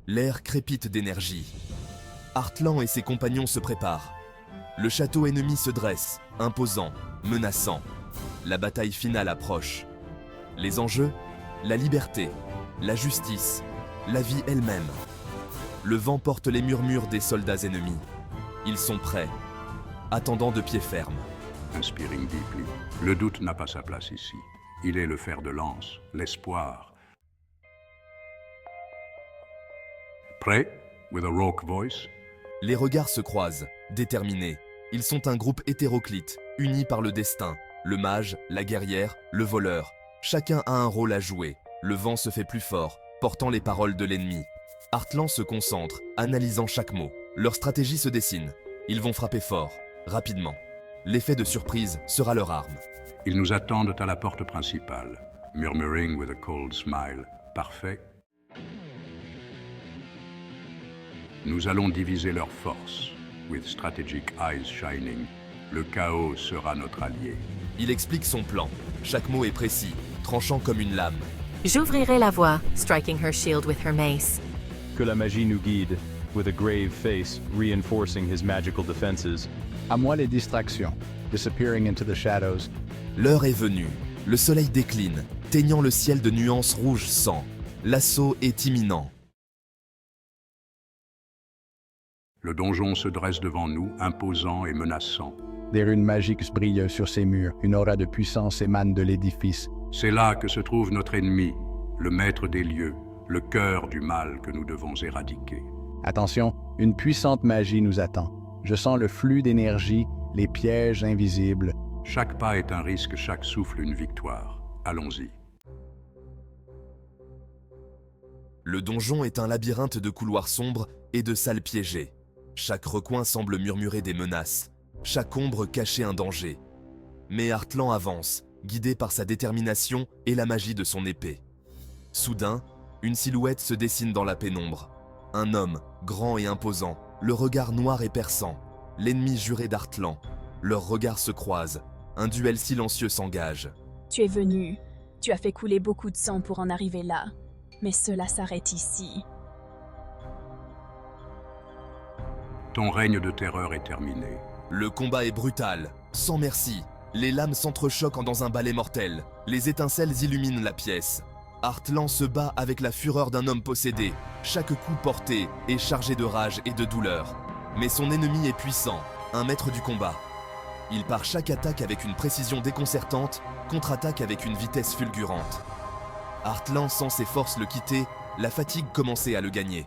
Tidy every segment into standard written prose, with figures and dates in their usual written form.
L'air crépite d'énergie. Heartland et ses compagnons se préparent. Le château ennemi se dresse, imposant, menaçant. La bataille finale approche. Les enjeux? La liberté, la justice, la vie elle-même. Le vent porte les murmures des soldats ennemis. Ils sont prêts, attendant de pied ferme. Inspiring deeply. Le doute n'a pas sa place ici. Il est le fer de lance, l'espoir. Prêt? With a rauque voice. Les regards se croisent, déterminés. Ils sont un groupe hétéroclite, unis par le destin. Le mage, la guerrière, le voleur. Chacun a un rôle à jouer. Le vent se fait plus fort, portant les paroles de l'ennemi. Heartland se concentre, analysant chaque mot. Leur stratégie se dessine. Ils vont frapper fort, rapidement. L'effet de surprise sera leur arme. Ils nous attendent à la porte principale, murmuring with a cold smile. Parfait. Nous allons diviser leurs forces, with strategic eyes shining. Le chaos sera notre allié. Il explique son plan. Chaque mot est précis, tranchant comme une lame. J'ouvrirai la voie, striking her shield with her mace. Que la magie nous guide, with a grave face, reinforcing his magical defenses. À moi les distractions, disappearing into the shadows. L'heure est venue. Le soleil décline, teignant le ciel de nuances rouge sang. L'assaut est imminent. Le donjon se dresse devant nous, imposant et menaçant. Des runes magiques brillent sur ses murs, une aura de puissance émane de l'édifice. C'est là que se trouve notre ennemi, le maître des lieux, le cœur du mal que nous devons éradiquer. Attention, une puissante magie nous attend. Je sens le flux d'énergie, les pièges invisibles. Chaque pas est un risque, chaque souffle une victoire. Allons-y. Le donjon est un labyrinthe de couloirs sombres et de salles piégées. Chaque recoin semble murmurer des menaces, chaque ombre cachait un danger. Mais Heartland avance, guidé par sa détermination et la magie de son épée. Soudain, une silhouette se dessine dans la pénombre. Un homme, grand et imposant, le regard noir et perçant, l'ennemi juré d'Heartland. Leurs regards se croisent, un duel silencieux s'engage. Tu es venu, tu as fait couler beaucoup de sang pour en arriver là, mais cela s'arrête ici. Ton règne de terreur est terminé. Le combat est brutal, sans merci. Les lames s'entrechoquent dans un balai mortel. Les étincelles illuminent la pièce. Heartland se bat avec la fureur d'un homme possédé. Chaque coup porté est chargé de rage et de douleur. Mais son ennemi est puissant, un maître du combat. Il part chaque attaque avec une précision déconcertante, contre-attaque avec une vitesse fulgurante. Heartland sent ses forces le quitter, la fatigue commencer à le gagner.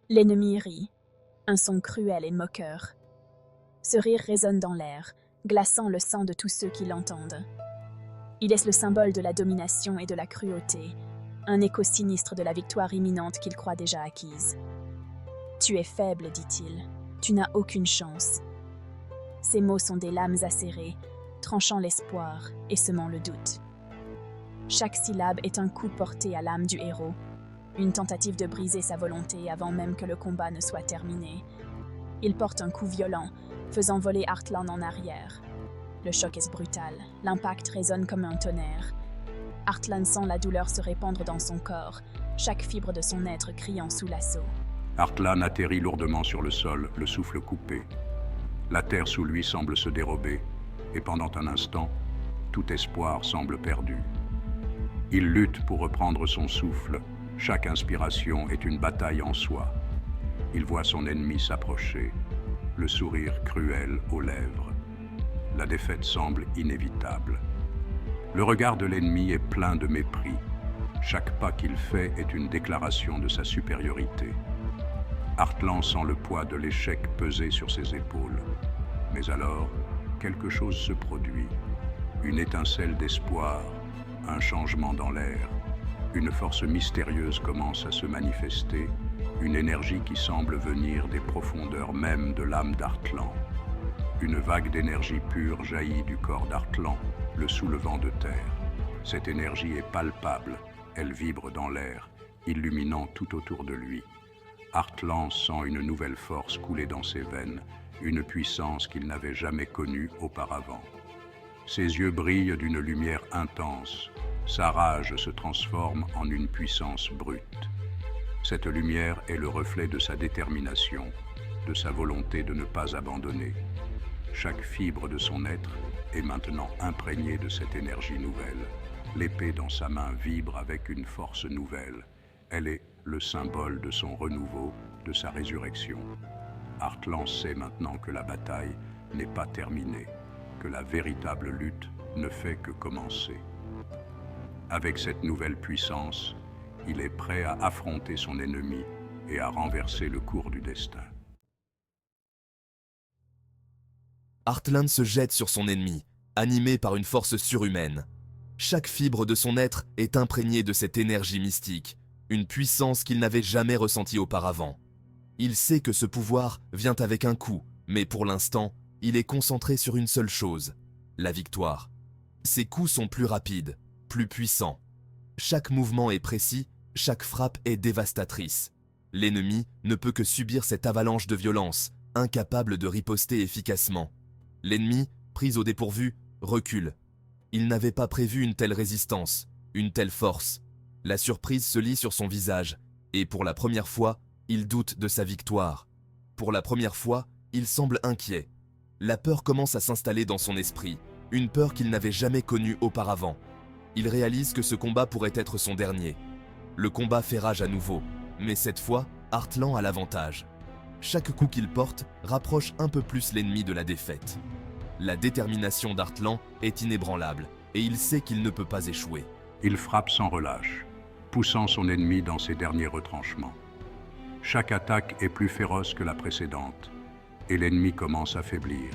L'ennemi rit, un son cruel et moqueur. Ce rire résonne dans l'air, glaçant le sang de tous ceux qui l'entendent. Il est le symbole de la domination et de la cruauté, un écho sinistre de la victoire imminente qu'il croit déjà acquise. « Tu es faible, dit-il, tu n'as aucune chance. » Ces mots sont des lames acérées, tranchant l'espoir et semant le doute. Chaque syllabe est un coup porté à l'âme du héros, une tentative de briser sa volonté avant même que le combat ne soit terminé. Il porte un coup violent, faisant voler Heartland en arrière. Le choc est brutal, l'impact résonne comme un tonnerre. Heartland sent la douleur se répandre dans son corps, chaque fibre de son être criant sous l'assaut. Heartland atterrit lourdement sur le sol, le souffle coupé. La terre sous lui semble se dérober, et pendant un instant, tout espoir semble perdu. Il lutte pour reprendre son souffle. Chaque inspiration est une bataille en soi. Il voit son ennemi s'approcher, le sourire cruel aux lèvres. La défaite semble inévitable. Le regard de l'ennemi est plein de mépris. Chaque pas qu'il fait est une déclaration de sa supériorité. Heartland sent le poids de l'échec peser sur ses épaules. Mais alors, quelque chose se produit. Une étincelle d'espoir, un changement dans l'air. Une force mystérieuse commence à se manifester, une énergie qui semble venir des profondeurs mêmes de l'âme d'Heartland. Une vague d'énergie pure jaillit du corps d'Heartland, le soulevant de terre. Cette énergie est palpable, elle vibre dans l'air, illuminant tout autour de lui. Heartland sent une nouvelle force couler dans ses veines, une puissance qu'il n'avait jamais connue auparavant. Ses yeux brillent d'une lumière intense, Sa rage se transforme en une puissance brute. Cette lumière est le reflet de sa détermination, de sa volonté de ne pas abandonner. Chaque fibre de son être est maintenant imprégnée de cette énergie nouvelle. L'épée dans sa main vibre avec une force nouvelle. Elle est le symbole de son renouveau, de sa résurrection. Heartland sait maintenant que la bataille n'est pas terminée, que la véritable lutte ne fait que commencer. Avec cette nouvelle puissance, il est prêt à affronter son ennemi et à renverser le cours du destin. Heartland se jette sur son ennemi, animé par une force surhumaine. Chaque fibre de son être est imprégnée de cette énergie mystique, une puissance qu'il n'avait jamais ressentie auparavant. Il sait que ce pouvoir vient avec un coup, mais pour l'instant, il est concentré sur une seule chose, la victoire. Ses coups sont plus rapides, plus puissants. Chaque mouvement est précis, chaque frappe est dévastatrice. L'ennemi ne peut que subir cette avalanche de violence, incapable de riposter efficacement. L'ennemi, pris au dépourvu, recule. Il n'avait pas prévu une telle résistance, une telle force. La surprise se lit sur son visage, et pour la première fois, il doute de sa victoire. Pour la première fois, il semble inquiet. La peur commence à s'installer dans son esprit, une peur qu'il n'avait jamais connue auparavant. Il réalise que ce combat pourrait être son dernier. Le combat fait rage à nouveau, mais cette fois, Heartland a l'avantage. Chaque coup qu'il porte rapproche un peu plus l'ennemi de la défaite. La détermination d'Heartland est inébranlable, et il sait qu'il ne peut pas échouer. Il frappe sans relâche, poussant son ennemi dans ses derniers retranchements. Chaque attaque est plus féroce que la précédente, et l'ennemi commence à faiblir.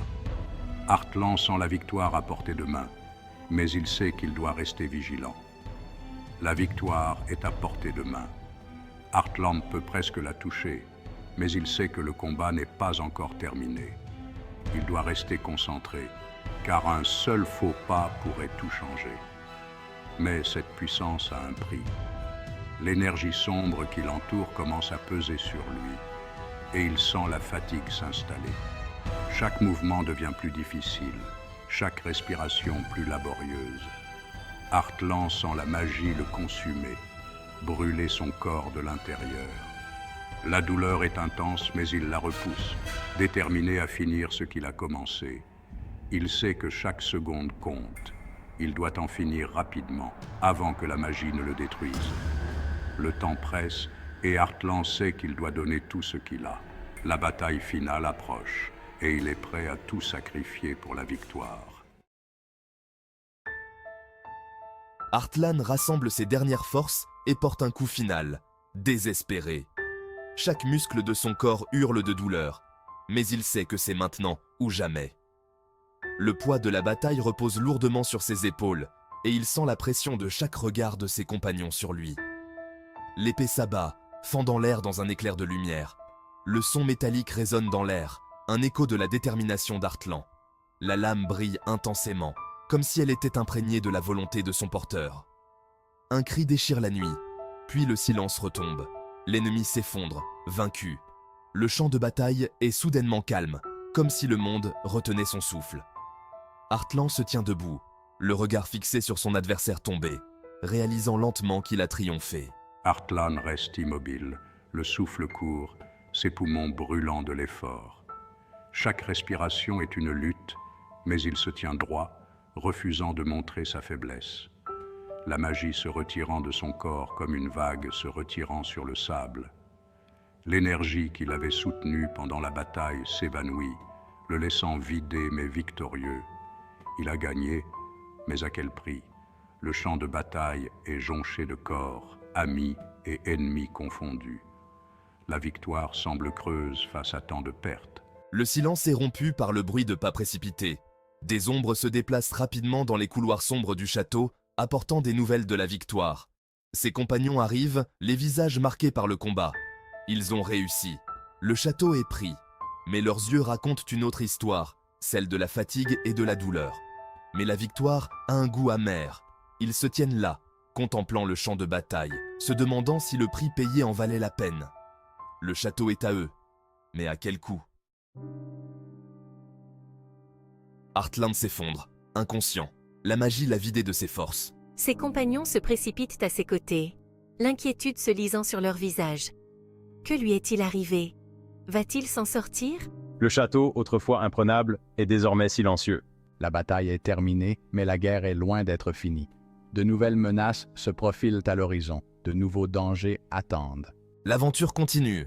Heartland sent la victoire à portée de main, mais il sait qu'il doit rester vigilant. La victoire est à portée de main. Heartland peut presque la toucher, mais il sait que le combat n'est pas encore terminé. Il doit rester concentré, car un seul faux pas pourrait tout changer. Mais cette puissance a un prix. L'énergie sombre qui l'entoure commence à peser sur lui, et il sent la fatigue s'installer. Chaque mouvement devient plus difficile, chaque respiration plus laborieuse. Heartland sent la magie le consumer, brûler son corps de l'intérieur. La douleur est intense, mais il la repousse, déterminé à finir ce qu'il a commencé. Il sait que chaque seconde compte. Il doit en finir rapidement, avant que la magie ne le détruise. Le temps presse, et Heartland sait qu'il doit donner tout ce qu'il a. La bataille finale approche, et il est prêt à tout sacrifier pour la victoire. Heartland rassemble ses dernières forces et porte un coup final, désespéré. Chaque muscle de son corps hurle de douleur, mais il sait que c'est maintenant ou jamais. Le poids de la bataille repose lourdement sur ses épaules, et il sent la pression de chaque regard de ses compagnons sur lui. L'épée s'abat, fendant l'air dans un éclair de lumière. Le son métallique résonne dans l'air, un écho de la détermination d'Heartland. La lame brille intensément, comme si elle était imprégnée de la volonté de son porteur. Un cri déchire la nuit, puis le silence retombe. L'ennemi s'effondre, vaincu. Le champ de bataille est soudainement calme, comme si le monde retenait son souffle. Heartland se tient debout, le regard fixé sur son adversaire tombé, réalisant lentement qu'il a triomphé. Heartland reste immobile, le souffle court, ses poumons brûlants de l'effort. Chaque respiration est une lutte, mais il se tient droit, refusant de montrer sa faiblesse. La magie se retirant de son corps comme une vague se retirant sur le sable. L'énergie qu'il avait soutenue pendant la bataille s'évanouit, le laissant vidé mais victorieux. Il a gagné, mais à quel prix? Le champ de bataille est jonché de corps, amis et ennemis confondus. La victoire semble creuse face à tant de pertes. Le silence est rompu par le bruit de pas précipités. Des ombres se déplacent rapidement dans les couloirs sombres du château, apportant des nouvelles de la victoire. Ses compagnons arrivent, les visages marqués par le combat. Ils ont réussi. Le château est pris. Mais leurs yeux racontent une autre histoire, celle de la fatigue et de la douleur. Mais la victoire a un goût amer. Ils se tiennent là, contemplant le champ de bataille, se demandant si le prix payé en valait la peine. Le château est à eux, mais à quel coût? Heartland s'effondre, inconscient. La magie l'a vidé de ses forces. Ses compagnons se précipitent à ses côtés, l'inquiétude se lisant sur leur visage. Que lui est-il arrivé? Va-t-il s'en sortir? Le château, autrefois imprenable, est désormais silencieux. La bataille est terminée, mais la guerre est loin d'être finie. De nouvelles menaces se profilent à l'horizon, de nouveaux dangers attendent. L'aventure continue.